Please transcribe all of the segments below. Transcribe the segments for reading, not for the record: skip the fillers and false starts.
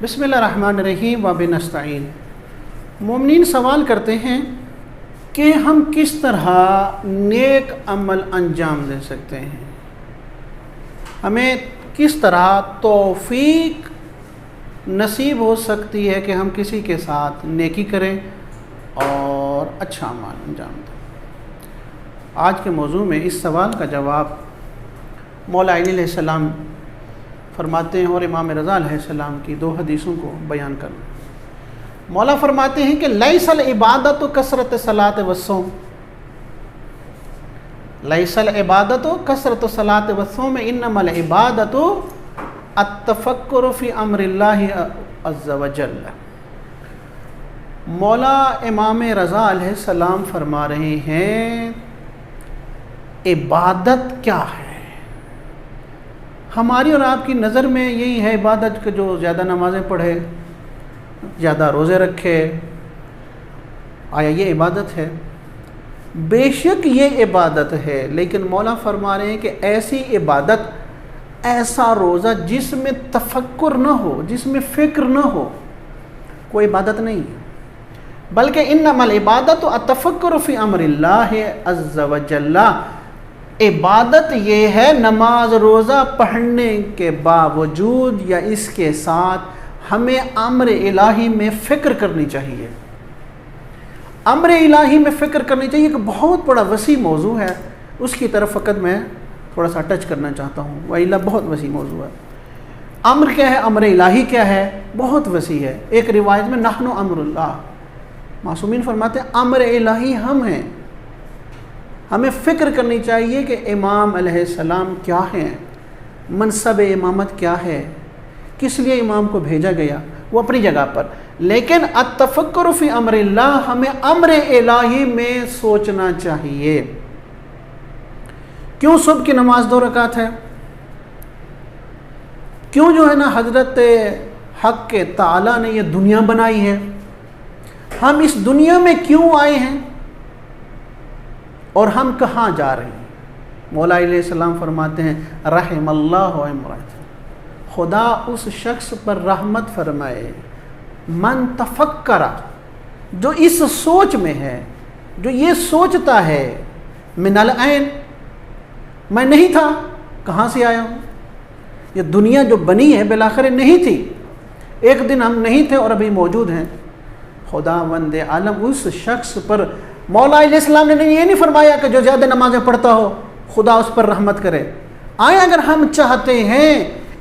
बिस्मिल्लाहिर्रहमानिर्रहीम व बिनस्तईन। मोमिनीन सवाल करते हैं कि हम किस तरह नेक अमल अंजाम दे सकते हैं, हमें किस तरह तौफीक नसीब हो सकती है कि हम किसी के साथ नेकी करें और अच्छा अमल अंजाम दें। आज के मौजू में इस सवाल का जवाब मौला अली अलैहिस्सलाम फरमाते हैं और इमाम रज़ा अलैहिस्सलाम की दो हदीसों को बयान करना। मौला फरमाते हैं कि लैसल इबादत कसरत सलात वस्सौम, लैसल इबादत कसरत सलात वस्सौम इन्नमल इबादत अत्तफक्कुर फ़ी अम्रिल्लाहि अज़्ज़ा व जल्ल। मौला इमाम रज़ा अलैहिस्सलाम फरमा रहे हैं इबादत क्या है। हमारी और आपकी नज़र में यही है इबादत कि जो ज़्यादा नमाज़ें पढ़े, ज़्यादा रोज़े रखे, आया ये इबादत है? बेशक ये इबादत है, लेकिन मौला फरमा रहे हैं कि ऐसी इबादत, ऐसा रोज़ा जिसमें तफक्कुर न हो, जिसमें फ़िक्र न हो, कोई इबादत नहीं है। बल्कि इन्नमल इबादत अत्तफक्कुर फ़ी अम्रिल्लाहि अज़्ज़ा व जल्ला। इबादत ये है नमाज रोज़ा पढ़ने के बावजूद या इसके साथ हमें अम्र इलाही में फ़िक्र करनी चाहिए। अम्र इलाही में फ़िक्र करनी चाहिए कि बहुत बड़ा वसी मौजू है, उसकी तरफ फ़कत मैं थोड़ा सा टच करना चाहता हूँ। वहीला बहुत वसी मौजू है। अम्र क्या है, अम्र इलाही क्या है, बहुत वसी है। एक रिवायत में नहनु अम्रुल्लाह, मासूमीन फरमाते हैं अम्र इलाही हम हैं। हमें फ़िक्र करनी चाहिए कि इमाम अलैहिस्सलाम क्या हैं, मनसब इमामत क्या है, किस लिए इमाम को भेजा गया, वो अपनी जगह पर। लेकिन अत्तफक्कुर फ़ी अम्रिल्लाह, हमें अम्र इलाही में सोचना चाहिए। क्यों सुबह की नमाज 2 रकात है? क्यों जो है ना हज़रत हक़ के ताला ने ये दुनिया बनाई है? हम इस दुनिया में क्यों आए हैं और हम कहाँ जा रहे हैं? मौला अलैहिस्सलाम फरमाते हैं रहमल्लाहु इम्रात, खुदा उस शख्स पर रहमत फरमाए, मन तफक्करा, जो इस सोच में है, जो ये सोचता है, मिनल ऐन, मैं नहीं था, कहाँ से आया हूँ? ये दुनिया जो बनी है बिलाखिर नहीं थी, एक दिन हम नहीं थे और अभी मौजूद हैं। खुदावंद आलम उस शख्स पर मौला अलैहिस्सलाम ने ये नहीं फरमाया कि जो ज़्यादा नमाज़ें पढ़ता हो खुदा उस पर रहमत करे। आए अगर हम चाहते हैं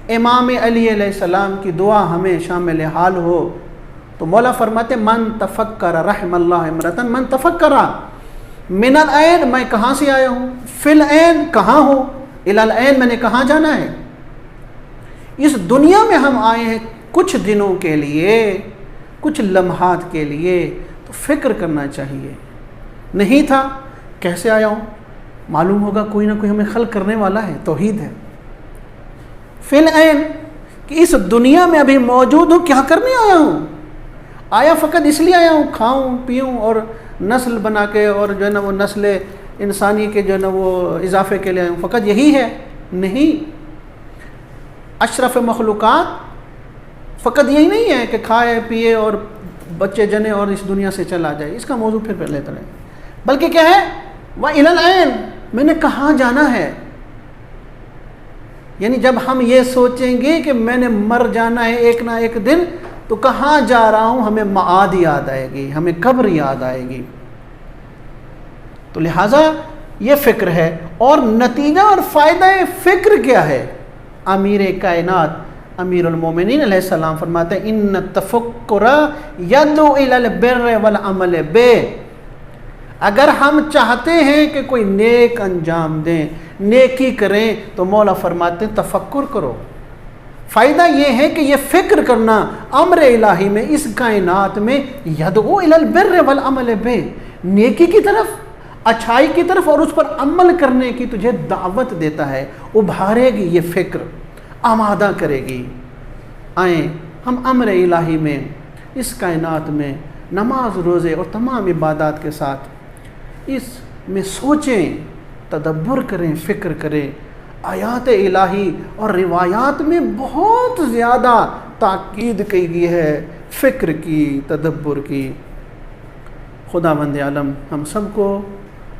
इमाम अली अलैहिस्सलाम की दुआ हमें शामिल हाल हो, तो मौला फरमाते मन तफक्कर रहमल्लाह इमरतन मन तफक्करा मिनल ऐन, मैं कहाँ से आया हूँ, फिल ऐन कहाँ हो, इलल ऐन मैंने कहाँ जाना है। इस दुनिया में हम आए हैं कुछ दिनों के लिए, कुछ लम्हात के लिए, तो फ़िक्र करना चाहिए। नहीं था, कैसे आया हूँ, मालूम होगा कोई ना कोई हमें खल्क करने वाला है, तौहीद है। फिल ऐन, कि इस दुनिया में अभी मौजूद हूँ, क्या करने आया हूँ? आया फ़कत इसलिए आया हूँ खाऊँ पीऊँ और नस्ल बना के और जो है ना वो नस्ल इंसानी के जो है ना वो इजाफे के लिए आया हूँ, फ़कत यही है? नहीं, अशरफ मखलूक़ात फ़कत यही नहीं है कि खाए पिए और बच्चे जने और इस दुनिया से चला जाए, इसका मौजू फिर पहले तरह, बल्कि क्या है वह इलल ऐन, मैंने कहाँ जाना है। यानी जब हम ये सोचेंगे कि मैंने मर जाना है एक ना एक दिन, तो कहाँ जा रहा हूँ, हमें माद याद आएगी, हमें कब्र याद आएगी। तो लिहाजा ये फ़िक्र है। और नतीजा और फ़ायदा फ़िक्र क्या है? अमीर कायनात अमीरुल मोमिनीन अलैहिस्सलाम फरमाते हैं इन्न तफक्कुरा यदउ इलल बिर्र वल अमल बे। अगर हम चाहते हैं कि कोई नेक अंजाम दें, नेकी करें, तो मौला फरमाते हैं तफक्कुर करो। फ़ायदा ये है कि ये फ़िक्र करना अम्र इलाही में, इस कायनात में, यदउ इलल बिर्र वल अमल बे, नेकी की तरफ, अच्छाई की तरफ और उस पर अमल करने की तुझे दावत देता है, उभारेगी ये फ़िक्र, आमादा करेगी। आए हम अम्र इलाही में, इस कायनात में नमाज रोज़े और तमाम इबादत के साथ इसमें सोचें, तदब्बर करें, फ़िक्र करें। आयात इलाही और रिवायात में बहुत ज़्यादा ताकीद की गई है फ़िक्र की, तदब्बर की। खुदावंद आलम हम सबको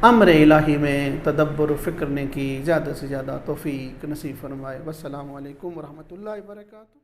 अम्र इलाही में तदब्बर फ़िक्र ने की ज़्यादा से ज़्यादा तौफ़ीक नसीब फरमाए। वस्सलामु अलैकुम व रहमतुल्लाहि व बरकातुहू।